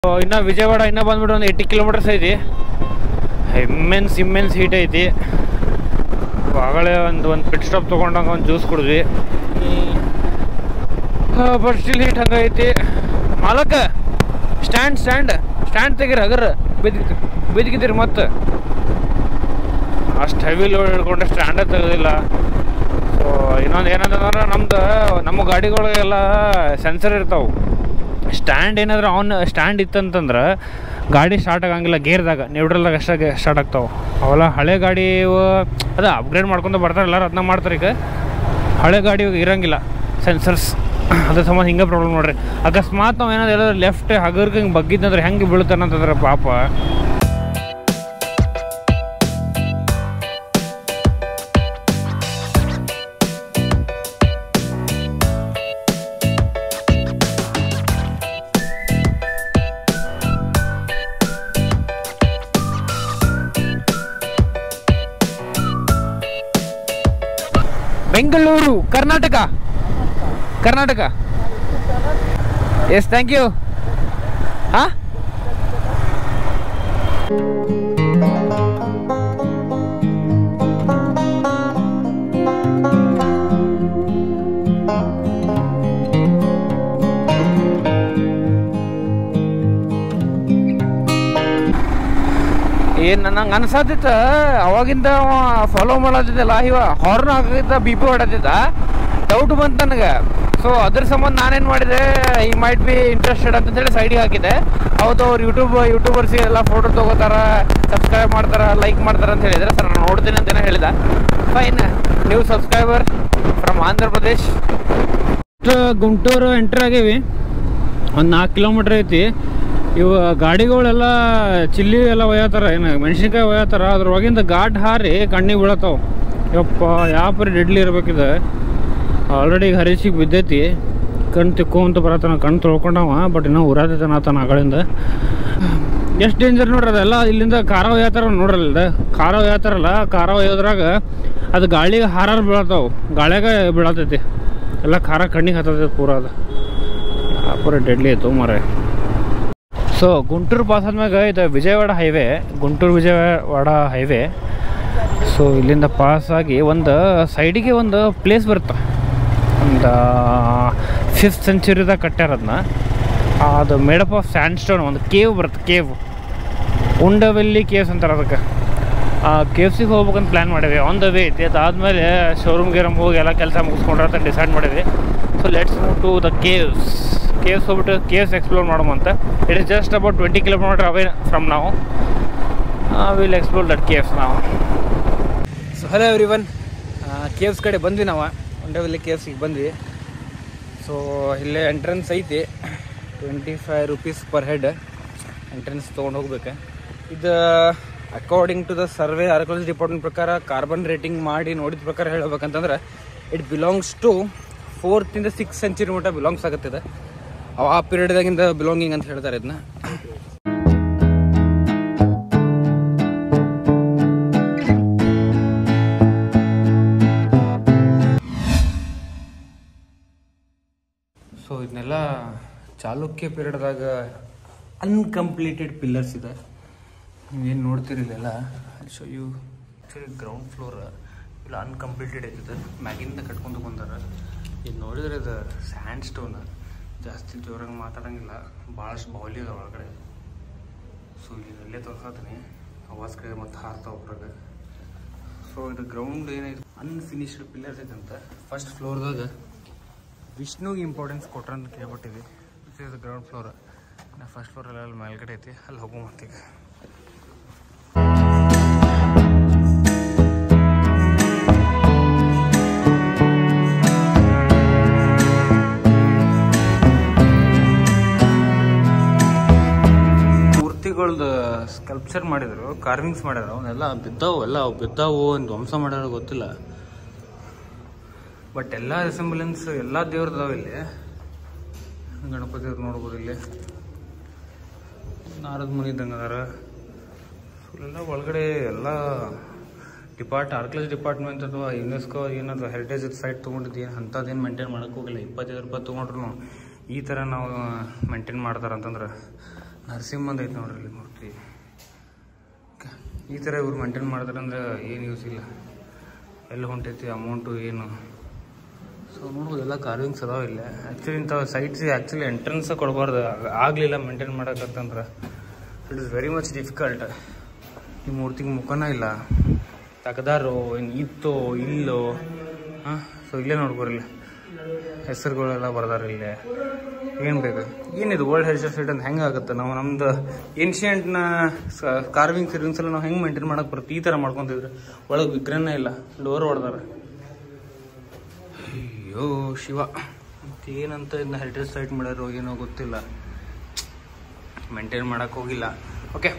ಇನ್ನು ವಿಜಯವಾಡ ಇನ್ನೂ ಬಂದ್ಬಿಟ್ಟು ಒಂದು 80 ಕಿಲೋಮೀಟರ್ಸ್ ಐತಿ. ಇಮ್ಮೆನ್ಸ್ ಹೀಟ್ ಐತಿ. ಆಗಲೇ ಒಂದು ಪಿಟ್ ಸ್ಟಾಪ್ ತೊಗೊಂಡಾಗ ಒಂದು ಜ್ಯೂಸ್ ಕುಡಿದ್ವಿ. ಬಟ್ ಸ್ಟಿಲ್ ಹೀಟ್ ಹಂಗೈತಿ. ಮಾಲಕ ಸ್ಟ್ಯಾಂಡ್ ತೆಗೀರಿ, ಹಗರ್ ಬಿದ್ದಿದ್ದೀರಿ ಮತ್ತೆ. ಅಷ್ಟು ಹೆವಿ ಲೋಡ್ ಹಿಡ್ಕೊಂಡ್ರೆ ಸ್ಟ್ಯಾಂಡೇ ತೆಗೋದಿಲ್ಲ. ಸೊ ಇನ್ನೊಂದು ಏನಂತಂದ್ರೆ ನಮ್ಮ ಗಾಡಿಗಳಿಗೆಲ್ಲ ಸೆನ್ಸರ್ ಇರ್ತಾವೆ. ಸ್ಟ್ಯಾಂಡ್ ಏನಾದರೂ ಸ್ಟ್ಯಾಂಡ್ ಇತ್ತಂತಂದ್ರೆ ಗಾಡಿ ಸ್ಟಾರ್ಟ್ ಆಗಂಗಿಲ್ಲ. ಗೇರ್ದಾಗ ನ್ಯೂಟ್ರಲ್ದಾಗ ಅಷ್ಟಾಗಿ ಸ್ಟಾರ್ಟ್ ಆಗ್ತಾವೆ. ಅವೆಲ್ಲ ಹಳೆ ಗಾಡಿ ಅದು ಅಪ್ಗ್ರೇಡ್ ಮಾಡ್ಕೊಂಡು ಬರ್ತಾರೆ, ಎಲ್ಲರೂ ಅದನ್ನ ಮಾಡ್ತಾರೆ. ಈಗ ಹಳೆ ಗಾಡಿ ಇರೋಂಗಿಲ್ಲ ಸೆನ್ಸರ್ಸ್, ಅದ್ರ ಸಂಬಂಧ ಹಿಂಗೆ ಪ್ರಾಬ್ಲಮ್ ನೋಡ್ರಿ. ಅಕಸ್ಮಾತ್ ನಾವು ಏನಾದ್ರು ಎಲ್ಲಾದ್ರೂ ಲೆಫ್ಟ್ ಹಗರ್ಗೆ ಹಿಂಗೆ ಬಗ್ಗಿದ್ದಂದ್ರೆ ಹೆಂಗೆ ಬೀಳ್ತಾನಂತಂದ್ರೆ ಪಾಪ. Bengaluru, Karnataka. Yes, thank you. ಹಾಂ, ಏನು ನಂಗೆ ಅನ್ಸತ್ತಿತ್ತ ಅವಾಗಿಂದ ಫಾಲೋ ಮಾಡತ್ತಿದ್ದಲ್ಲ, ಇವ ಹಾರ್ನ್ ಹಾಕಿದ್ದ BP ಹೊಡತ್ತಿದ್ದ. ಡೌಟ್ ಬಂತು ನನಗೆ. ಸೊ ಅದ್ರ ಸಂಬಂಧ ನಾನೇನು ಮಾಡಿದೆ, ಈ ಮೈಟ್ ಬಿ ಇಂಟ್ರೆಸ್ಟೆಡ್ ಅಂತಂದೇಳಿ ಸೈಡಿಗೆ ಹಾಕಿದೆ. ಹೌದು, ಅವ್ರು ಯೂಟ್ಯೂಬರ್ಸ್ ಎಲ್ಲ ಫೋಟೋ ತೊಗೋತಾರ, ಸಬ್ಸ್ಕ್ರೈಬ್ ಮಾಡ್ತಾರೆ, ಲೈಕ್ ಮಾಡ್ತಾರೆ ಅಂತ ಹೇಳಿದ್ರೆ ಸರ್ ನಾನು ನೋಡ್ತೀನಿ ಅಂತಲೇ ಹೇಳಿದ. ಫೈನ್, ನೀವು subscriber from Andhra Pradesh. Guntur enter ಆಗೀವಿ. ಒಂದು 4 ಕಿಲೋಮೀಟ್ರ್ ಐತಿ. ಇವು ಗಾಡಿಗಳೆಲ್ಲ ಚಿಲ್ಲಿ ಎಲ್ಲ ಒಯ್ಯತ್ತಾರ, ಏನು ಮೆಣಸಿನ್ಕಾಯಿ ಒಯ್ಯತ್ತಾರ. ಅದ್ರೊಳಗಿಂದ ಘಾಟ್ ಹಾರಿ ಕಣ್ಣಿಗೆ ಬೀಳತ್ತಾವ. ಯಪ್ಪ, ಯಾವ ಪರಿ ಡೆಡ್ಲಿ ಇರ್ಬೇಕಿದೆ. ಆಲ್ರೆಡಿ ಈಗ ಹರೀಶಿಗೆ ಬಿದ್ದೈತಿ. ಕಣ್ಣು ತಿಕ್ಕೊಂತ ಬರತ್ತಾನ, ಕಣ್ಣು ತೊಳ್ಕೊಂಡವ. ಬಟ್ ಇನ್ನೂ ಉರಾತೈತಾನ ಆತನ ಆಗಳಿಂದ. ಎಷ್ಟು ಡೇಂಜರ್ ನೋಡ್ರಿ ಅದೆಲ್ಲ. ಇಲ್ಲಿಂದ ಖಾರ ಒಯ್ಯತ್ತಾರ ನೋಡ್ರಲ್ಲ, ಖಾರ ಒಯ್ಯತ್ತಾರಲ್ಲ, ಖಾರ ಒಯ್ಯೋದ್ರಾಗ ಅದು ಗಾಳಿಗೆ ಹಾರಾರು ಬೀಳತ್ತಾವ, ಗಾಳಿಯಾಗ ಬೀಳತೈತಿ ಎಲ್ಲ ಖಾರ ಕಣ್ಣಿಗೆ ಹತ್ತೈತಿ ಪೂರ. ಅದು ಯಾವ ಪೂರ ಡೆಡ್ಲಿ ಆಯ್ತು ಮರ. ಸೊ ಗುಂಟೂರು ಪಾಸ್ ಆದ್ಮ್ಯಾಗ ಇದು Vijayawada highway, Guntur Vijayawada highway. So ಇಲ್ಲಿಂದ ಪಾಸಾಗಿ ಒಂದು ಸೈಡಿಗೆ ಒಂದು ಪ್ಲೇಸ್ ಬರುತ್ತೆ. ಒಂದು 5th ಸೆಂಚುರಿದಾಗ ಕಟ್ಟ್ಯಾರ ಅದನ್ನ. ಅದು ಮೇಡಪ್ ಆಫ್ ಸ್ಯಾಂಡ್ ಸ್ಟೋನ್. ಒಂದು ಕೇವ್ ಬರುತ್ತೆ, ಕೇವ್, ಉಂಡವೆಲ್ಲಿ ಕೇವ್ಸ್ ಅಂತಾರೆ ಅದಕ್ಕೆ. ಆ ಕೇವ್ಸಿಗೆ ಹೋಗ್ಬೇಕಂತ ಪ್ಲ್ಯಾನ್ ಮಾಡೀವಿ. ಆನ್ ದ ವೇ ಐತಿ. ಅದಾದಮೇಲೆ ಶೋರೂಮ್ಗೆ ಹೋಗಿ ಎಲ್ಲ ಕೆಲಸ ಮುಗಿಸ್ಕೊಂಡ್ರೆ ಅಂತ ಡಿಸೈಡ್ ಮಾಡಿದ್ವಿ. So let's move to the caves ಹೋಗ್ಬಿಟ್ಟು ಕೇವ್ಸ್ ಎಕ್ಸ್ಪ್ಲೋರ್ ಮಾಡೋಮಂತ. It is just about 20 kilometre away from ನಾವು. ವಿಲ್ ಎಕ್ಸ್ಪ್ಲೋರ್ ದಟ್ ಕೇವ್ಸ್ ನಾವು. ಸೊ ಹಲೋ ಎವ್ರಿವನ್, ಕೇವ್ಸ್ ಕಡೆ ಬಂದ್ವಿ ನಾವು. ಉಂಡವೆಲ್ಲಿ ಕೇವ್ಸಿಗೆ ಬಂದ್ವಿ. ಸೊ ಇಲ್ಲೇ ಎಂಟ್ರೆನ್ಸ್ ಐತಿ. 25 ರೂಪೀಸ್ ಪರ್ ಹೆಡ್ ಎಂಟ್ರೆನ್ಸ್ ತೊಗೊಂಡು ಹೋಗ್ಬೇಕು. ಇದು according to the survey archaeology department ಪ್ರಕಾರ, ಕಾರ್ಬನ್ ರೇಟಿಂಗ್ ಮಾಡಿ ನೋಡಿದ ಪ್ರಕಾರ ಹೇಳ್ಬೇಕಂತಂದ್ರೆ ಇಟ್ ಬಿಲಾಂಗ್ಸ್ ಟು 4th ಇಂದ 6th ಸೆಂಚುರಿ ಮಟ್ಟ ಬಿಲಾಂಗ್ಸ್ ಆಗುತ್ತಿದೆ. ಆ ಪೀರಿಯಡ್ದಾಗಿಂದ ಬಿಲಾಂಗಿಂಗ್ ಅಂತ ಹೇಳ್ತಾರೆ ಇದನ್ನ. ಸೊ ಇದನ್ನೆಲ್ಲ ಚಾಲುಕ್ಯ ಪೀರಿಯಡ್ದಾಗ ಅನ್ಕಂಪ್ಲೀಟೆಡ್ ಪಿಲ್ಲರ್ಸ್ ಇದೆ. ನೀವೇನು ನೋಡ್ತೀರಿ ಇಲ್ಲೆಲ್ಲ show you. Actually ground floor ಇಲ್ಲ ಅನ್ಕಂಪ್ಲೀಟೆಡ್ ಐತಿದೆ, ಮ್ಯಾಗಿಂದ ಕಟ್ಕೊಂಡು ಬಂದಾರ. ಇದು ನೋಡಿದ್ರೆ ಇದು ಸ್ಯಾಂಡ್ ಸ್ಟೋನ್. ಜಾಸ್ತಿ ಜೋರಾಗಿ ಮಾತಾಡೋಂಗಿಲ್ಲ, ಭಾಳಷ್ಟು ಬೌಲಿ ಅದ ಒಳಗಡೆ. ಸೊ ಇಲ್ಲೇ ತೋರ್ಸತ್ತೀನಿ, ಆವಾಜ್ ಕಡೆ ಮತ್ತು ಹಾರ್ತಾವ ಹೊರಗೆ. ಸೊ ಇದು ಗ್ರೌಂಡ್ ಏನೈತೆ ಅನ್ಫಿನಿಶ್ಡ್ ಪಿಲ್ಲರ್ಸ್ ಐತಂತ. ಫಸ್ಟ್ ಫ್ಲೋರ್ದಾಗ ವಿಷ್ಣುಗೆ ಇಂಪಾರ್ಟೆನ್ಸ್ ಕೊಟ್ರ ಅಂತ ಕೇಳ್ಬಿಟ್ಟಿವಿ. ಇದು ಗ್ರೌಂಡ್ ಫ್ಲೋರ್. ನಾ ಫಸ್ಟ್ ಫ್ಲೋರಲ್ಲಿ ಮೇಲ್ಗಡೆ ಐತಿ, ಅಲ್ಲಿ ಹೋಗೋ ಮತ್ತೀಗ. ಮೂರ್ತಿಗಳ್ದು ಸ್ಕಲ್ಪ್ಚರ್ ಮಾಡಿದ್ರು, ಕಾರ್ವಿಂಗ್ಸ್ ಮಾಡಿದ್ರು. ಅವನ್ನೆಲ್ಲ ಬಿದ್ದಾವು ಒಂದು ವಂಶ ಮಾಡ್ಯಾರ ಗೊತ್ತಿಲ್ಲ. ಬಟ್ ಎಲ್ಲ ರಿಸೆಂಬ್ಲೆನ್ಸ್ ಎಲ್ಲ ದೇವ್ರದಾವ ಇಲ್ಲಿ. ಗಣಪತಿ ಅವ್ರು ನೋಡ್ಬೋದು ಇಲ್ಲಿ. ನಾರದ ಮುನಿ ಇದ್ದಂಗೆ ಅದಾರ. ಎಲ್ಲ ಒಳಗಡೆ ಎಲ್ಲ ಆರ್ಕಿಯಾಲಜಿ ಡಿಪಾರ್ಟ್ಮೆಂಟ್ ಅಥವಾ ಯುನೆಸ್ಕೋ ಏನಾದ್ರು ಹೆರಿಟೇಜ್ ಸೈಟ್ ತೊಗೊಂಡಿದ್ದು ಅಂಥದ್ದೇನು ಮೇಂಟೈನ್ ಮಾಡೋಕ್ಕೆ ಹೋಗಿಲ್ಲ. 25 ರೂಪಾಯಿ ತೊಗೊಂಡ್ರು ಈ ಥರ ನಾವು ಮೇಂಟೈನ್ ಮಾಡ್ತಾರಂತಂದ್ರೆ ನರಸಿಂಹಂದು ಐತೆ ನೋಡ್ರಿ ಇಲ್ಲಿ ಮೂರ್ತಿ. ಈ ಥರ ಇವ್ರು ಮೇಂಟೈನ್ ಮಾಡ್ತಾರೆ ಅಂದ್ರೆ ಏನು ಯೂಸ್ ಇಲ್ಲ. ಎಲ್ಲ ಹೊಂಟೈತಿ ಅಮೌಂಟು ಏನು. ಸೊ ನೋಡ್ಬೋದು ಎಲ್ಲ ಕಾರ್ವಿಂಗ್ಸ್ ಅದಾವ ಇಲ್ಲ. ಆ್ಯಕ್ಚುಲಿ ಇಂಥ ಸೈಟ್ಸಿಗೆ ಆ್ಯಕ್ಚುಲಿ ಎಂಟ್ರೆನ್ಸ್ ಕೊಡಬಾರ್ದು, ಆಗಲಿಲ್ಲ ಮೇಂಟೈನ್ ಮಾಡೋಕ್ಕಂತಂದ್ರೆ it is very much difficult. ಈ ಮೂರ್ತಿಗೆ ಮುಖನ ಇಲ್ಲ, ತೆಗ್ದಾರೋ ಏನು ಇತ್ತೋ ಇಲ್ಲೋ. ಹಾಂ, ಸೊ ಇಲ್ಲೇ ನೋಡ್ಬೋರಿಲ್ಲ ಹೆಸರುಗಳೆಲ್ಲ ಬರ್ದಾರ ಇಲ್ಲೇ. ಏನು ಬೇಕು ಏನಿದು ವರ್ಲ್ಡ್ ಹೆರಿಟೇಜ್ ಸೈಟ್ ಅಂತ ಹೆಂಗೆ ಆಗುತ್ತೆ? ನಾವು ನಮ್ದು ಏನ್ಷಿಯಂಟ್ನ ಕಾರ್ವಿಂಗ್ಸ್ ಎಲ್ಲ ನಾವು ಹೆಂಗೆ ಮೇಂಟೈನ್ ಮಾಡೋಕೆ ಬರುತ್ತೆ? ಈ ಥರ ಮಾಡ್ಕೊತಿದ್ರೆ ಒಳಗೆ ವಿಗ್ರಹನೇ ಇಲ್ಲ, ಡೋರ್ ಹೊಡೆದಾರ. ಅಯ್ಯೋ ಶಿವ, ಮತ್ತು ಏನಂತ ಇದನ್ನ ಹೆರಿಟೇಜ್ ಸೈಟ್ ಮಾಡ್ಯಾರೋ ಏನೋ ಗೊತ್ತಿಲ್ಲ, ಮೇಂಟೈನ್ ಮಾಡೋಕೆ ಹೋಗಿಲ್ಲ. ಓಕೆ,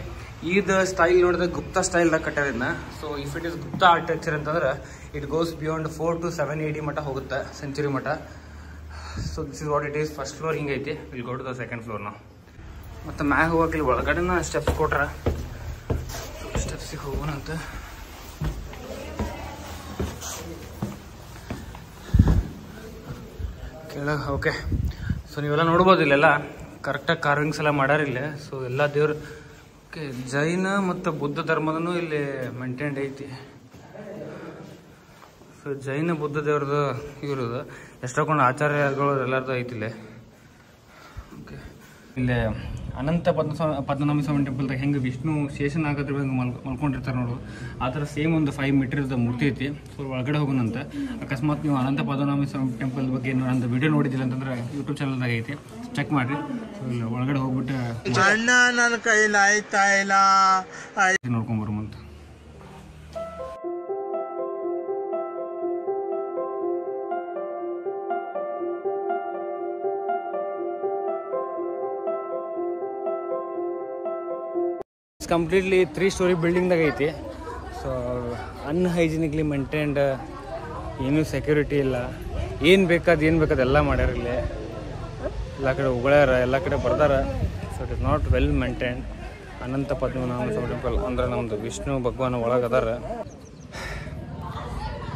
ಇದು ಸ್ಟೈಲ್ ನೋಡಿದ್ರೆ ಗುಪ್ತಾ ಸ್ಟೈಲ್ದಾಗ ಕಟ್ಟಾರ ಇದನ್ನ. So if it is Gupta architecture ಅಂತಂದ್ರೆ it goes beyond 4 to 7 AD ಮಟ್ಟ ಹೋಗುತ್ತೆ, ಸೆಂಚುರಿ ಮಟ್ಟ. So this is what it is. First floor ಹಿಂಗೈತಿ. Will go to the second floor ನಾವು. ಮತ್ತು ಮ್ಯಾಗ ಹೋಗಕ್ಕೆ ಇಲ್ಲಿ ಒಳಗಡೆನ ಸ್ಟೆಪ್ಸ್ ಕೊಟ್ರ, ಸ್ಟೆಪ್ಸಿಗೆ ಹೋಗೋಣಂತ. ಕೆಳಗೆ ಓಕೆ. ಸೊ ನೀವೆಲ್ಲ ನೋಡ್ಬೋದು ಇಲ್ಲೆಲ್ಲ ಕರೆಕ್ಟಾಗಿ ಕಾರ್ವಿಂಗ್ಸ್ ಎಲ್ಲ ಮಾಡ್ಯಾರಿಲ್ಲ. ಸೊ ಎಲ್ಲ ದೇವ್ರು ಓಕೆ. ಜೈನ ಮತ್ತು ಬುದ್ಧ ಧರ್ಮದೂ ಇಲ್ಲಿ ಮೇಂಟೈನ್ಡ್ ಐತಿ. ಸೊ ಜೈನ ಬುದ್ಧ ದೇವ್ರದ್ದು ಇವ್ರದ್ದು ಎಷ್ಟೊಂದು ಆಚಾರ್ಯಗಳು ಎಲ್ಲರದ್ದು ಐತಿ ಇಲ್ಲೇ. ಓಕೆ, ಇಲ್ಲೇ ಅನಂತ ಪದ್ಮನಾಭ ಸ್ವಾಮಿ ಟೆಂಪಲ್ದಾಗ ಹೆಂಗೆ ವಿಷ್ಣು ಶೇಷನಾಗದ್ರ ಹೆಂಗೆ ಮಲ್ಕೊಂಡಿರ್ತಾರೆ ನೋಡು, ಆ ಥರ ಸೇಮ್ ಒಂದು 5 ಮೀಟರ್ದ ಮೂರ್ತಿ ಐತಿ. ಸೊ ಒಳಗಡೆ ಹೋಗೋಣಂತ. ಅಕಸ್ಮಾತ್ ನೀವು ಅನಂತ ಪದ್ಮನಾಭ ಸ್ವಾಮಿ ಟೆಂಪಲ್ ಬಗ್ಗೆ ನಂದು ವಿಡಿಯೋ ನೋಡಿದ್ದಿಲ್ಲ ಅಂತಂದ್ರೆ ಯೂಟ್ಯೂಬ್ ಚಾನಲ್ದಾಗ ಐತಿ, ಚೆಕ್ ಮಾಡಿರಿ. ಸೊ ಇಲ್ಲ ಒಳಗಡೆ ಹೋಗ್ಬಿಟ್ಟು ನೋಡ್ಕೊಂಬರ್ಮಂತ. ಕಂಪ್ಲೀಟ್ಲಿ 3 ಸ್ಟೋರಿ ಬಿಲ್ಡಿಂಗ್ದಾಗ ಐತಿ. ಸೊ ಅನ್ಹೈಜಿನಿಕ್ಲಿ ಮೇಂಟೈನ್ಡ್, ಏನೂ ಸೆಕ್ಯೂರಿಟಿ ಇಲ್ಲ, ಏನು ಬೇಕಾದ ಎಲ್ಲ ಮಾಡ್ಯಾರ ಇಲ್ಲಿ. ಎಲ್ಲ ಕಡೆ ಉಗುಳ್ಯಾರ, ಎಲ್ಲ ಕಡೆ ಬರ್ದಾರ. So it is not well maintained. Anantha Padmanabha Swamy temple ಅಂದ್ರೆ ನಮ್ಮದು ವಿಷ್ಣು ಭಗವಾನ್ ಒಳಗೆ ಅದಾರ.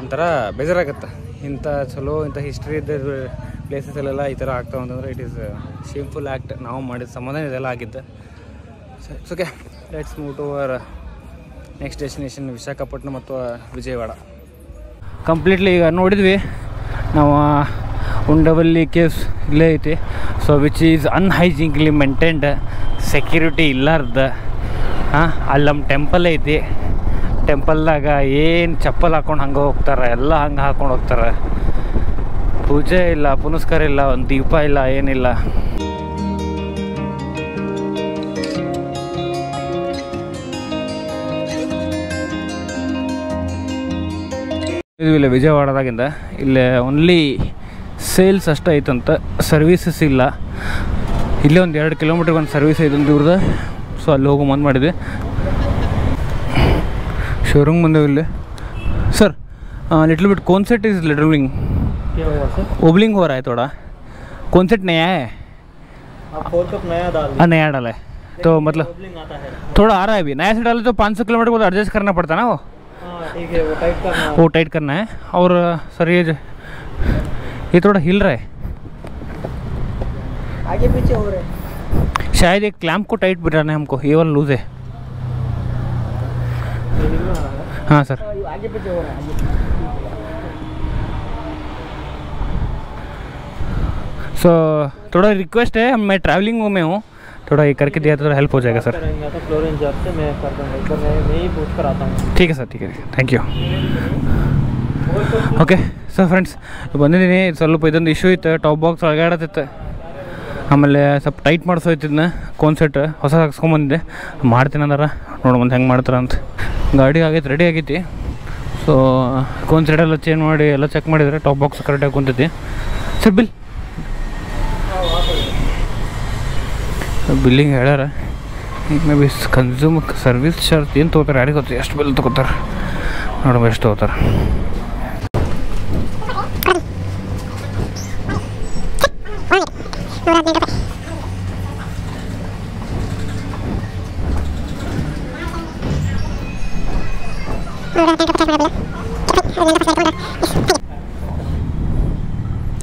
ಒಂಥರ ಬೇಜಾರಾಗತ್ತೆ. ಇಂಥ ಚಲೋ ಇಂಥ ಹಿಸ್ಟ್ರಿ ಇದ್ದ ಪ್ಲೇಸಸ್ಸಲ್ಲೆಲ್ಲ ಈ ಥರ ಆಗ್ತಾವೆ ಅಂತಂದ್ರೆ ಇಟ್ ಈಸ್ ಶೇಮ್ಫುಲ್ ಆ್ಯಕ್ಟ್. ನಾವು ಮಾಡಿದ ಸಂಬಂಧ ಇದೆಲ್ಲ ಆಗಿದ್ದು. So okay, let's move to our next destination, Visakhapatnam ಮತ್ತು ವಿಜಯವಾಡ. ಕಂಪ್ಲೀಟ್ಲಿ ಈಗ ನೋಡಿದ್ವಿ ನಾವು ಉಂಡವಲ್ಲಿ ಕೇವ್ಸ್ ಇಲ್ಲೇ ಐತಿ. So which is unhygienically maintained, security ಇಲ್ಲಾರ್ದ. ಅಲ್ಲಿ ನಮ್ಮ ಟೆಂಪಲ್ ಐತಿ. ಟೆಂಪಲ್ದಾಗ ಏನು ಚಪ್ಪಲ್ ಹಾಕೊಂಡು ಹಂಗೆ ಹೋಗ್ತಾರೆ, ಎಲ್ಲ ಹಂಗೆ ಹಾಕೊಂಡು ಹೋಗ್ತಾರೆ. ಪೂಜೆ ಇಲ್ಲ, ಪುನಸ್ಕಾರ ಇಲ್ಲ, ಒಂದು ದೀಪ ಇಲ್ಲ, ಏನಿಲ್ಲ. ಇದು ಇಲ್ಲ ವಿಜಯವಾಡದಾಗಿಂದ. ಇಲ್ಲೇ ಓನ್ಲಿ ಸೇಲ್ಸ್ ಅಷ್ಟೇ ಐತಂತ, ಸರ್ವೀಸಸ್ ಇಲ್ಲ. ಇಲ್ಲೇ ಒಂದು 2 ಕಿಲೋಮೀಟ್ರಿಗೆ ಒಂದು ಸರ್ವಿಸ್ ಐತಂತ ಇವ್ರದ್ದು. ಸೊ ಅಲ್ಲಿ ಹೋಗೋ ಮುಂದೆ ಮಾಡಿದ್ವಿ. शोरूम बंदे इल्ले sir little bit concept is little obliging हो रहा है थोड़ा कॉन्सेप्ट नया है नया डाला है तो मतलब थोड़ा आ रहा है अभी नया से डाले तो 500 किलोमीटर को एडजस्ट करना पड़ता है ना ठीक है वो टाइट करना है और सर ये थोड़ा हिल रहा है आगे पीछे हो रहा है शायद एक क्लैंप को टाइट बिठाना है हमको ये वाला लूज है हाँ सर आगे पीछे हो रहा है सो थोड़ा रिक्वेस्ट है मैं ट्रैवलिंग में हूँ थोड़ा ये करके दिया तो थोड़ा हेल्प हो जाएगा सर तो फ्लोरेंस जॉब से मैं कर दूँगा मैं ही पूछ कर आता हूँ ठीक है सर ठीक है thank you okay so friends ಬಂದಿದ್ದೀನಿ ಸ್ವಲ್ಪ ಇದೊಂದು ಇಶ್ಯೂ ಇತ್ತು ಟಾಪ್ ಬಾಕ್ಸ್ ಒಳಗಾಡತ್ತಿತ್ತು ಆಮೇಲೆ ಸ್ವಲ್ಪ ಟೈಟ್ ಮಾಡಿಸೋಯ್ತು ಇದನ್ನ ಕಾನ್ಸೆಪ್ಟ್ ಹೊಸ ಹಾಕ್ಸ್ಕೊಂಬಂದಿದ್ದೆ ಮಾಡ್ತೀನಿ ಅಂದಾರ ನೋಡಿ ಮುಂದೆ ಹೆಂಗೆ ಮಾಡ್ತಾರೆ ಅಂತ ಗಾಡಿ ಆಗೈತೆ ರೆಡಿ ಆಗೈತಿ ಸೊ ಕಾನ್ಸೆಪ್ಟ್ ಎಲ್ಲ ಚೇಂಜ್ ಮಾಡಿ ಎಲ್ಲ ಚೆಕ್ ಮಾಡಿದರೆ ಟಾಪ್ ಬಾಕ್ಸ್ ಕರೆಕ್ಟಾಗಿ ಕುಂತೈತಿ ಸರ್ ಬಿಲ್ಲಿಂಗ್ ಹೇಳ್ಯಾರ may be consume service charge ಏನು ತೊಗೋತಾರೆ ಯಾರಿಗೆ ಗೊತ್ತು ಎಷ್ಟು ಬಿಲ್ ತೊಗೋತಾರೆ ನೋಡಮ್ಮ ಎಷ್ಟು ತೊಗೋತಾರೆ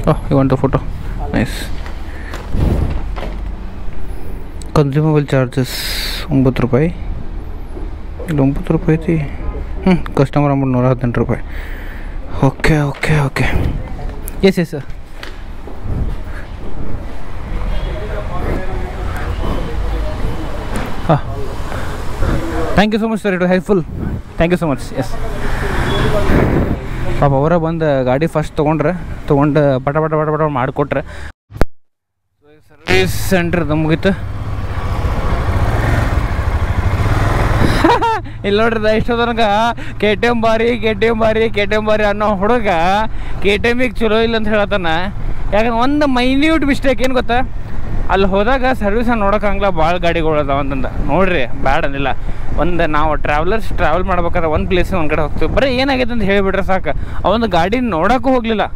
Oh, you want the photo? Nice. Consumable charges 9 ರೂಪಾಯಿ, ಇಲ್ಲಿ 9 ರೂಪಾಯಿ ಐತಿ. ಕಸ್ಟಮರ್ ಅಮೌಂಟ್ 118 ರೂಪಾಯಿ. Okay okay okay, yes yes sir. ಹಾಂ, thank you so much sir, it helpful. Thank you so much. Yes, ಪಾಪ ಅವರ ಬಂದು ಗಾಡಿ ಫಸ್ಟ್ ತೊಗೊಂಡು ಪಟ ಪಟ ಪಟ ಪಟ ಮಾಡಿಕೊಟ್ರೆ ಸರ್ವಿಸ್ ಸೆಂಟ್ರ್ ಮುಗೀತು. ಇಲ್ಲಿ ನೋಡ್ರಿ ಇಷ್ಟೋ ತನಕ ಕೆ ಟಿ ಎಮ್ ಬಾರಿ ಅನ್ನೋ ಹುಡುಗ KTM ಚಲೋ ಇಲ್ಲ ಅಂತ ಹೇಳತ್ತಾನ. ಯಾಕಂದ್ರೆ ಒಂದು ಮೈನ್ಯೂಟ್ ಮಿಸ್ಟೇಕ್ ಏನು ಗೊತ್ತಾ, ಅಲ್ಲಿ ಹೋದಾಗ ಸರ್ವಿಸ್ ನೋಡೋಕ್ಕಾಗಲ್ಲ, ಭಾಳ ಗಾಡಿಗಳು ಅದಾವ ಅಂತಂದ. ನೋಡ್ರಿ ಬ್ಯಾಡ ಅಂದಿಲ್ಲ, ಒಂದು ನಾವು ಟ್ರಾವೆಲ್ ಮಾಡ್ಬೇಕಾದ್ರೆ ಒಂದು ಪ್ಲೇಸ್ ಒಂದು ಕಡೆ ಹೋಗ್ತೀವಿ, ಬರೀ ಏನಾಗೈತೆ ಅಂತ ಹೇಳಿಬಿಟ್ರೆ ಸಾಕು. ಅವೊಂದು ಗಾಡಿ ನೋಡೋಕ್ಕೂ ಹೋಗಲಿಲ್ಲ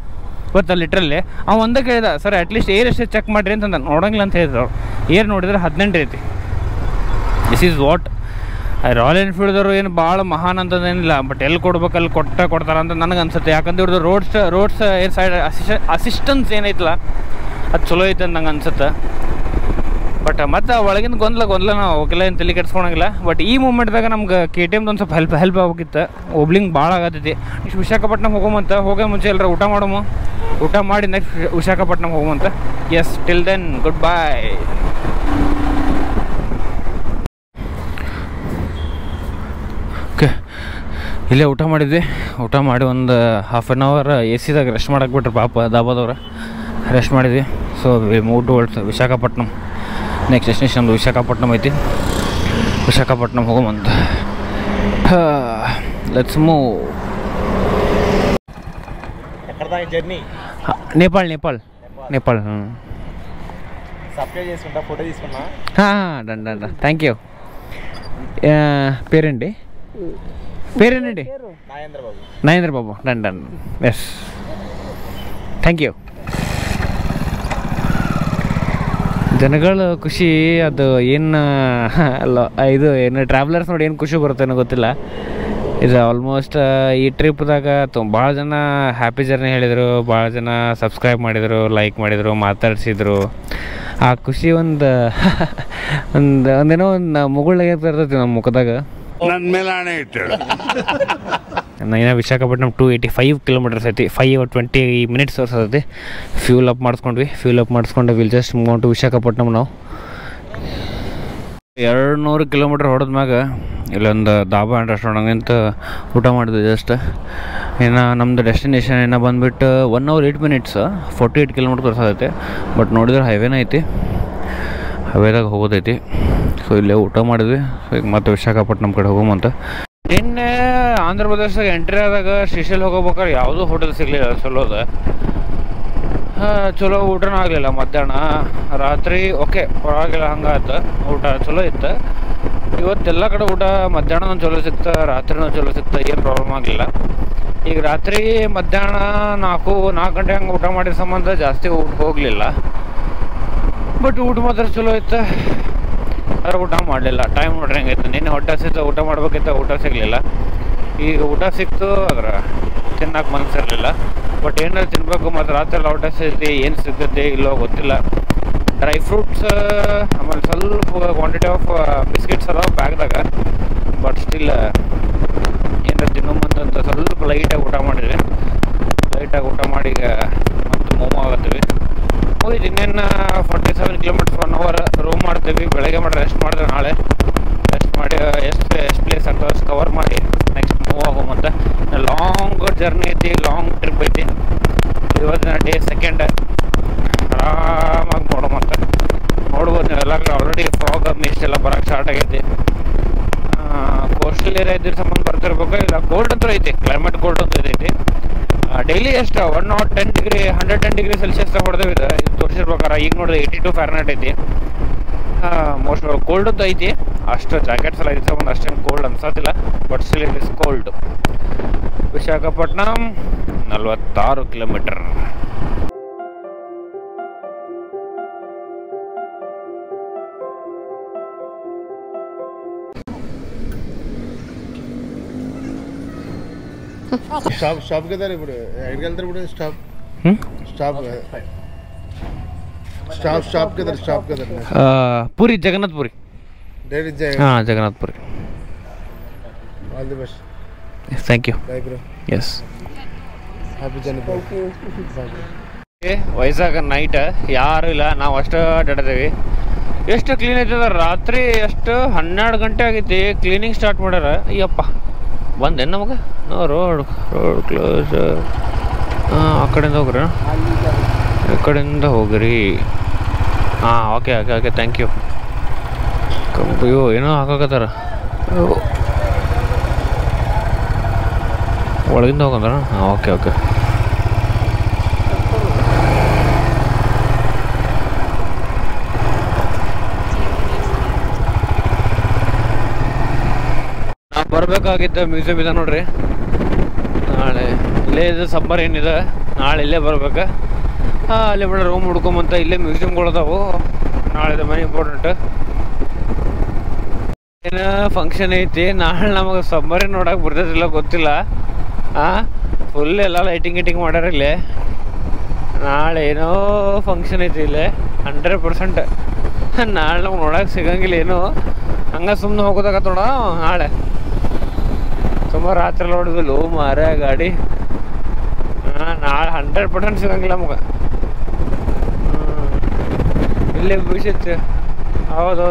ಗೊತ್ತಾ, ಲಿಟ್ರಲ್ಲಿ. ಅವ್ನು ಒಂದೇ ಕೇಳಿದ, ಸರ್ ಅಟ್ಲೀಸ್ಟ್ ಏರ್ ಎಷ್ಟೇ ಚೆಕ್ ಮಾಡಿರಿ ಅಂತಂದ. ನೋಡೋಂಗಿಲ್ಲ ಅಂತ ಹೇಳಿದ್ರು ಅವ್ರು. ಏರ್ ನೋಡಿದ್ರೆ 18 ಐತಿ. ದಿಸ್ ಈಸ್ ವಾಟ್ ರಾಯಲ್ ಎನ್ಫೀಲ್ಡ್ದವರು ಏನು ಭಾಳ ಮಹಾನ್ ಅಂತದೇನಿಲ್ಲ, ಬಟ್ ಎಲ್ಲಿ ಕೊಡ್ಬೇಕು ಅಲ್ಲಿ ಕೊಡ್ತಾರೆ ಅಂತ ನನಗೆ ಅನ್ಸುತ್ತೆ. ಯಾಕಂದ್ರೆ ಇವ್ರದ್ದು ರೋಡ್ಸ್ ಏರ್ ಸೈಡ್ ಅಸಿಸ್ಟೆನ್ಸ್ ಏನೈತಲ್ಲ ಅದು ಚಲೋ ಐತೆ ಅಂತ ನಂಗೆ ಅನ್ಸುತ್ತೆ. ಬಟ್ ಮತ್ತು ಒಳಗಿನ ಗೊಂದಲ ನಾವು ಹೋಗಿಲ್ಲ ಏನು ತಲೆ ಕೆಡ್ಸ್ಕೊಳಂಗಿಲ್ಲ. ಬಟ್ ಈ ಮೂಮೆಂಟ್ದಾಗ ನಮ್ಗೆ KTM ಒಂದು ಸ್ವಲ್ಪ ಹೆಲ್ಪ್ ಆಗೋಗಿತ್ತು. ಒಬ್ಲಿಂಗ್ ಭಾಳ ಆಗತ್ತೈತಿ. ಇಷ್ಟು ವಿಶಾಖಪಟ್ಟಣಂ ಹೋಗೋಮಂತ, ಹೋಗೋ ಮುಂಚೆ ಎಲ್ಲರ ಊಟ ಮಾಡಿ ನೆಕ್ಸ್ಟ್ ವಿಶಾಖಪಟ್ಟಣಂ ಹೋಗೋಮಂತ. Yes, till then goodbye. Okay, ಇಲ್ಲೇ ಊಟ ಮಾಡಿದ್ವಿ. ಊಟ ಮಾಡಿ ಒಂದು ಹಾಫ್ ಆನ್ ಅವರ್ AC ದಾಗ ರೆಸ್ಟ್ ಮಾಡಕ್ಕೆ ಬಿಟ್ರು ಪಾಪ ದಾಬಾದವ್ರು. ರೆಸ್ಟ್ ಮಾಡಿದ್ವಿ. So we move towards Visakhapatnam. Next destination ನಮ್ಮದು ವಿಶಾಖಪಟ್ಟಣಂ ಐತಿ. ವಿಶಾಖಪಟ್ಟಣಂ ಹೋಗೋಮಂತ. Let's move. Journey Nepal. Subscribe చేసుకుంటా, ఫోటో తీసుకున్నా. డన్. Thank you. పేరేంటి? Nagendra Babu. Done. Yes, thank you. ಜನಗಳ ಖುಷಿ ಅದು ಏನು ಅಲ್ಲ, ಇದು ಏನು ಟ್ರಾವೆಲರ್ಸ್ ನೋಡಿ ಏನು ಖುಷಿ ಬರುತ್ತೆ ಅನ್ನೋ ಗೊತ್ತಿಲ್ಲ. ಇದು ಆಲ್ಮೋಸ್ಟ್ ಈ ಟ್ರಿಪ್ದಾಗ ಭಾಳ ಜನ ಹ್ಯಾಪಿ ಜರ್ನಿ ಹೇಳಿದರು, ಭಾಳ ಜನ ಸಬ್ಸ್ಕ್ರೈಬ್ ಮಾಡಿದರು, ಲೈಕ್ ಮಾಡಿದರು, ಮಾತಾಡ್ಸಿದ್ರು. ಆ ಖುಷಿ ಒಂದೇನೋ ಒಂದು ಮುಗುಳಾಗ ಇರ್ತೈತಿ ನಮ್ಮ ಮುಖದಾಗ. ನನ್ನ ಮೇಲೆ ಆಣೆ ಇಟ್ಟಳು. ಇನ್ನು ವಿಶಾಖಪಟ್ಟಣಂ 285 ಕಿಲೋಮೀಟರ್ಸ್ ಐತಿ. 5 or 20 minutes ತೋರಿಸತೈತಿ. ಫ್ಯೂಲ್ ಅಪ್ ಮಾಡಿಸ್ಕೊಂಡು will just move to Visakhapatnam. ನಾವು 200 ಕಿಲೋಮೀಟ್ರ್ ಹೊಡೆದ್ಮ್ಯಾಗ ಇಲ್ಲೊಂದು ದಾಬಾ ಆ್ಯಂಡ್ ರೆಸ್ಟೋರೆಂಟ್ ಅಂತ ಊಟ ಮಾಡಿದ್ವಿ ಜಸ್ಟ್. ಇನ್ನು ನಮ್ಮದು ಡೆಸ್ಟಿನೇಷನ್ ಏನೋ ಬಂದುಬಿಟ್ಟು 1 hour 8 minutes 48 ಕಿಲೋಮೀಟ್ರ್ ತೋರಿಸತೈತಿ. ಬಟ್ ನೋಡಿದ್ರೆ ಹೈವೇನೇ ಐತಿ, ಹೈವೇದಾಗ ಹೋಗೋದೈತಿ. ಸೊ ಇಲ್ಲೇ ಊಟ ಮಾಡಿದ್ವಿ. ಸೊ ಈಗ ಮತ್ತೆ ವಿಶಾಖಪಟ್ಟಣಂ ಕಡೆ ಹೋಗೋಮಂತ. ನಿನ್ನೆ ಆಂಧ್ರ ಪ್ರದೇಶದಾಗ ಎಂಟ್ರಿ ಆದಾಗ ಶ್ರೀಶೈಲ್ ಹೋಗೋಬೇಕಾದ್ರೆ ಯಾವುದೂ ಹೋಟೆಲ್ ಸಿಗಲಿಲ್ಲ ಚಲೋ ಊಟನೂ ಆಗಲಿಲ್ಲ. ಮಧ್ಯಾಹ್ನ ರಾತ್ರಿ ಓಕೆ ಪರವಾಗಿಲ್ಲ, ಹಂಗಾಯ್ತು. ಊಟ ಚಲೋ ಇತ್ತು. ಇವತ್ತೆಲ್ಲ ಕಡೆ ಊಟ ಮಧ್ಯಾಹ್ನ ಚಲೋ ಸಿಕ್ತು, ರಾತ್ರಿನೂ ಚಲೋ ಸಿಕ್ತು, ಏನು ಪ್ರಾಬ್ಲಮ್ ಆಗಲಿಲ್ಲ. ಈಗ ರಾತ್ರಿ ಮಧ್ಯಾಹ್ನ 4 ಗಂಟೆ ಹಂಗೆ ಊಟ ಮಾಡಿದ ಸಂಬಂಧ ಜಾಸ್ತಿ ಊಟ ಹೋಗಲಿಲ್ಲ. ಬಟ್ ಊಟ ಮಾತ್ರ ಚಲೋ ಇತ್ತು. ಆದ್ರೆ ಊಟ ಮಾಡಲಿಲ್ಲ. ಟೈಮ್ ನೋಡ್ರಿ ಹೆಂಗೈತೆ. ನಿನ್ನೆ ಹೊಟ್ಟೆ ಸಿಕ್ತು, ಊಟ ಮಾಡ್ಬೇಕಿತ್ತು, ಊಟ ಸಿಗಲಿಲ್ಲ. ಈಗ ಊಟ ಸಿಕ್ತು, ಅದ್ರ ತಿನ್ನಕ್ಕೆ ಮನಸ್ಸಿರಲಿಲ್ಲ. ಬಟ್ ಏನಾದ್ರು ತಿನ್ನಬೇಕು. ಮತ್ತು ರಾತ್ರಿ ಊಟ ಸಿಗ್ತಿ, ಏನು ಸಿಗ್ತೈತಿ ಇಲ್ಲೋ ಗೊತ್ತಿಲ್ಲ. ಡ್ರೈ ಫ್ರೂಟ್ಸ್ ಆಮೇಲೆ ಸ್ವಲ್ಪ ಕ್ವಾಂಟಿಟಿ ಆಫ್ ಬಿಸ್ಕಿಟ್ಸ್ ಅದಾವ ಬ್ಯಾಗ್ದಾಗ. ಬಟ್ ಸ್ಟಿಲ್ ಏನಾರು ತಿನ್ನೋಮಂತ ಸ್ವಲ್ಪ ಲೈಟಾಗಿ ಊಟ ಮಾಡಿದ್ವಿ. ಊಟ ಮಾಡಿ ಈಗ ಮತ್ತೆ ಮೂವ್ ಆಗತ್ತೀವಿ. ಹೋಗಿದ್ದು ಇನ್ನೇನು 47 ಕಿಲೋಮೀಟರ್ಸ್ 1 hour ರೂಮ್ ಮಾಡ್ತೀವಿ. ಬೆಳಗ್ಗೆ ಮಾಡಿ ರೆಸ್ಟ್ ಮಾಡಿದ್ರೆ ನಾಳೆ ರೆಸ್ಟ್ ಮಾಡಿ ಎಷ್ಟು ಪ್ಲೇಸ್ ಆಗ್ತದೆ ಅಷ್ಟು ಕವರ್ ಮಾಡಿ ನೆಕ್ಸ್ಟ್ ಮೂವ್ ಆಗೋಮಂತ. ಲಾಂಗ್ ಜರ್ನಿ ಐತಿ, ಲಾಂಗ್ ಟ್ರಿಪ್ ಐತಿ. ಇವತ್ತಿನ ಡೇ 2nd. ಆರಾಮಾಗಿ ನೋಡ್ಬೋದು ನೀವೆಲ್ಲ. ಆಲ್ರೆಡಿ ಫಾಗ್ ಮಿಸ್ಟ್ ಎಲ್ಲ ಬರೋಕ್ಕೆ ಸ್ಟಾರ್ಟ್ ಆಗೈತಿ. ಕೋಸ್ಟಲ್ ಏರಿಯಾ ಇದ್ರ ಸಂಬಂಧ ಬರ್ತಿರ್ಬೇಕು. ಇಲ್ಲ ಕೋಲ್ಡ್ ಅಂತೂ ಐತಿ, ಕ್ಲೈಮೇಟ್ ಕೋಲ್ಡ್ ಅಂತ ಐತಿ. ಡೈಲಿ ಎಷ್ಟು 110 ಡಿಗ್ರಿ 110 ಡಿಗ್ರಿ ಸೆಲ್ಸಿಯಸ್ ಹೊಡೆದೇವೆ. ಇದು ತೋರಿಸಿರ್ಬೇಕಾರೆ ಈಗ ನೋಡಿದ್ರೆ 82 Fahrenheit ಐತಿ. ಮೋಸ್ಟ್ ಕೋಲ್ಡ್ ಅಂತ ಐತಿ. ಅಷ್ಟು ಜಾಕೆಟ್ಸ್ ಎಲ್ಲ ಐತಿ ಸಂಬಂಧ ಅಷ್ಟೇನು ಕೋಲ್ಡ್ ಅನ್ಸತ್ತಿಲ್ಲ. But still it is cold. Visakhapatnam 46 kilometre. Stop కదా ఇప్పుడు ఎక్కడికి వెళ్తారు ఇప్పుడు స్టాప్ स्टॉप किधर ಪುರಿ ಜಗನ್ನಾಥ್ ಪುರಿ. डेरी जय ಹಾಂ Jagannath Puri. All the best. Thank you. Bye bro. Yes. Happy journey bro. Vizag night ಯಾರು ಇಲ್ಲ, ನಾವು ಅಷ್ಟು ಅಡ್ಡಾಡಿದೇವಿ. ಎಷ್ಟು ಕ್ಲೀನ್ ಐತದ, ರಾತ್ರಿ ಎಷ್ಟು 12 ಗಂಟೆ ಆಗೈತಿ ಕ್ಲೀನಿಂಗ್ ಸ್ಟಾರ್ಟ್ ಮಾಡ್ಯಾರ. ಅಯ್ಯಪ್ಪ ಬಂದೇನು ನಮಗೆ? No road close. ಹಾಂ ಆ ಕಡೆಯಿಂದ ಹೋಗ್ರಿ, ಈ ಕಡೆಯಿಂದ ಹೋಗ್ರಿ. ಹಾಂ okay okay okay thank you. ಅಯ್ಯೋ ಏನೋ ಹಾಕಾಕತ್ತಾರ, ಒಳಗಿಂದ ಹೋಗಂದ್ರ. ಹಾಂ ಓಕೆ ಓಕೆ. ನಾವು ಬರಬೇಕಾಗಿದ್ದ ಮ್ಯೂಸಿಯಮ್ ಇದೆ ನೋಡ್ರಿ. ನಾಳೆ ಇಲ್ಲೇ ಇದೆ, ಸಬ್ಬರ್ ಏನಿದೆ, ನಾಳೆ ಇಲ್ಲೇ ಬರ್ಬೇಕು. ಅಲ್ಲೇ ಬಿಡ ರೂಮ್ ಹುಡ್ಕೊಂಬಂತ ಇಲ್ಲೇ ಮ್ಯೂಸಿಯಮ್ಗಳದಾವು. ನಾಳೆ ಮನೆ ಇಂಪಾರ್ಟೆಂಟ್. ಏನು ಫಂಕ್ಷನ್ ಐತಿ ನಾಳೆ, ನಮಗೆ ಸಬ್ಬರಿ ನೋಡಕ್ಕೆ ಬರ್ತೈತಿಲ್ಲ ಗೊತ್ತಿಲ್ಲ. ಫುಲ್ ಎಲ್ಲ ಲೈಟಿಂಗ್ ಮಾಡ್ಯಾರ ಇಲ್ಲಿ. ನಾಳೆ ಏನೋ ಫಂಕ್ಷನ್ ಐತಿ ಇಲ್ಲೇ 100%. ನಾಳೆ ನಮ್ಗೆ ನೋಡಕ್ಕೆ ಸಿಗಂಗಿಲ್ಲ ಏನು, ಹಂಗೆ ಸುಮ್ಮನೆ ಹೋಗೋದಾಗತ್ತೋಣ. ನಾಳೆ ಸುಮಾರು ರಾತ್ರಿ ನೋಡಿದ್ವಿ ಮಾರ ಗಾಡಿ. ನಾಳೆ 100% ಸಿಗಂಗಿಲ್ಲ ನಮ್ಗೆ. ಇಲ್ಲೇ ಭವಿಷ್ಯತ್ತು. ಹೌದು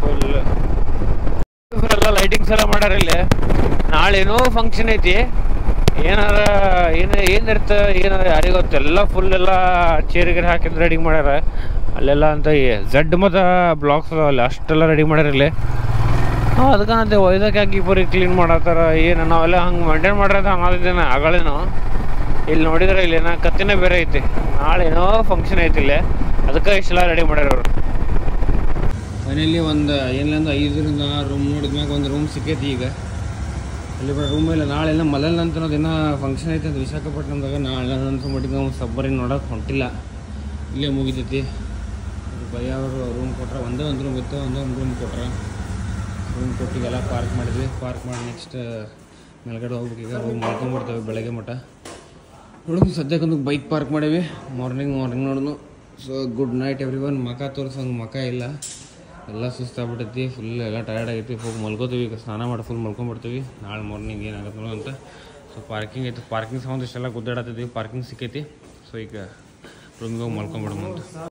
ಫುಲ್ ಎಲ್ಲ ಲೈಟಿಂಗ್ಸ್ ಎಲ್ಲ ಮಾಡ್ಯಾರ ಇಲ್ಲಿ. ನಾಳೆ ಏನೋ ಫಂಕ್ಷನ್ ಐತಿ, ಏನಾರ ಏನಿರ್ತ ಏನಾರ ಯಾರಿಗೆ ಗೊತ್ತು. ಎಲ್ಲ ಫುಲ್ ಎಲ್ಲ ಚೇರಿಗೆ ಹಾಕಿದ್ದು ರೆಡಿ ಮಾಡ್ಯಾರ ಅಲ್ಲೆಲ್ಲ ಅಂತ. ಝಡ್ ಮತ್ತು ಬ್ಲಾಕ್ಸ್ ಅಲ್ಲ ಅಷ್ಟೆಲ್ಲ ರೆಡಿ ಮಾಡ್ಯಾರ ಇಲ್ಲಿ. ಅದಕ್ಕಂತೆ ಒಯ್ದಕ್ಕೆ ಹಾಕಿ ಬರೀ ಕ್ಲೀನ್ ಮಾಡತ್ತಾರ. ಏನು ನಾವೆಲ್ಲ ಹಂಗೆ ಮೇಂಟೈನ್ ಮಾಡ್ರದ ಅನ್ನೋದಿದ್ದೇನೆ ಆಗಳೇನು. ಇಲ್ಲಿ ನೋಡಿದ್ರೆ ಇಲ್ಲಿ ಏನೋ ಕತ್ತಿನೇ ಬೇರೆ ಐತಿ. ನಾಳೆ ಏನೋ ಫಂಕ್ಷನ್ ಐತಿ ಇಲ್ಲೇ, ಅದಕ್ಕೆ ಇಷ್ಟೆಲ್ಲ ರೆಡಿ ಮಾಡ್ಯಾರ ಅವರು. ಮನೆಯಲ್ಲಿ ಒಂದು ಏನಿಲ್ಲ ಒಂದು 5ರಿಂದ 6 ರೂಮ್ ನೋಡಿದ್ಮ್ಯಾಗ ಒಂದು ರೂಮ್ ಸಿಕ್ಕೈತಿ. ಈಗ ಅಲ್ಲಿ ಬರೋ ರೂಮ್ ಇಲ್ಲ. ನಾಳೆಲ್ಲ ಮಲಲ್ ಅಂತ ಅನ್ನೋದು ಏನೋ ಫಂಕ್ಷನ್ ಐತೆ ಅಂತ ವಿಶಾಖಪಟ್ಟಣದಾಗ. ನಾಳೆ ಅನ್ಸ್ಬಿಟ್ಟಿದ್ದು ನಾವು ಸಬ್ಬರಿನ ನೋಡೋಕೆ ಹೊಂಟಿಲ್ಲ, ಇಲ್ಲೇ ಮುಗಿತೈತಿ. ಭಯ ಅವರು ರೂಮ್ ಕೊಟ್ರೆ ಒಂದೇ ಒಂದು ರೂಮ್ ಇತ್ತು, ಒಂದೇ ಒಂದು ರೂಮ್ ಕೊಟ್ರೆ. ರೂಮ್ ಕೊಟ್ಟಿಗೆಲ್ಲ ಪಾರ್ಕ್ ಮಾಡಿದ್ವಿ. ಪಾರ್ಕ್ ಮಾಡಿ ನೆಕ್ಸ್ಟ್ ಮೇಲ್ಗಡೆ ಹೋಗ್ಬೇಕು. ಈಗ ರೂಮ್ ಮಾಡ್ಕೊಂಡ್ಬಿಡ್ತೇವೆ ಬೆಳಗ್ಗೆ ಮಟ್ಟ. ನೋಡೋದು ಸದ್ಯಕ್ಕೊಂದು ಬೈಕ್ ಪಾರ್ಕ್ ಮಾಡೀವಿ. ಮಾರ್ನಿಂಗ್ ನೋಡೋಣ. So good night everyone. ಮಖ ತೋರಿಸೋಂಗೆ ಮಖ ಇಲ್ಲ, ಎಲ್ಲ ಸುಸ್ತಾಗ್ಬಿಟ್ಟೈತಿ, ಫುಲ್ ಎಲ್ಲ ಟಯರ್ಡ್ ಆಗೈತಿ. ಹೋಗಿ ಮಲ್ಕೋತೀವಿ. ಈಗ ಸ್ನಾನ ಮಾಡಿ ಫುಲ್ ಮಲ್ಕೊಂಡ್ಬಿಡ್ತೀವಿ. ನಾಳೆ ಮಾರ್ನಿಂಗ್ ಏನಾಗುತ್ತೆ ನೋಡೋ ಅಂತ. ಸೊ ಪಾರ್ಕಿಂಗ್ ಐತಿ, ಪಾರ್ಕಿಂಗ್ ಸಂಬಂಧ ಇಷ್ಟೆಲ್ಲ ಗುದ್ದಾಡತ್ತಿದ್ವಿ. ಪಾರ್ಕಿಂಗ್ ಸಿಕ್ಕೈತಿ. ಸೊ ಈಗ ರೂಮಿಗೆ ಹೋಗಿ ಮಲ್ಕೊಂಡ್ಬಿಡೋಣ ಅಂತ.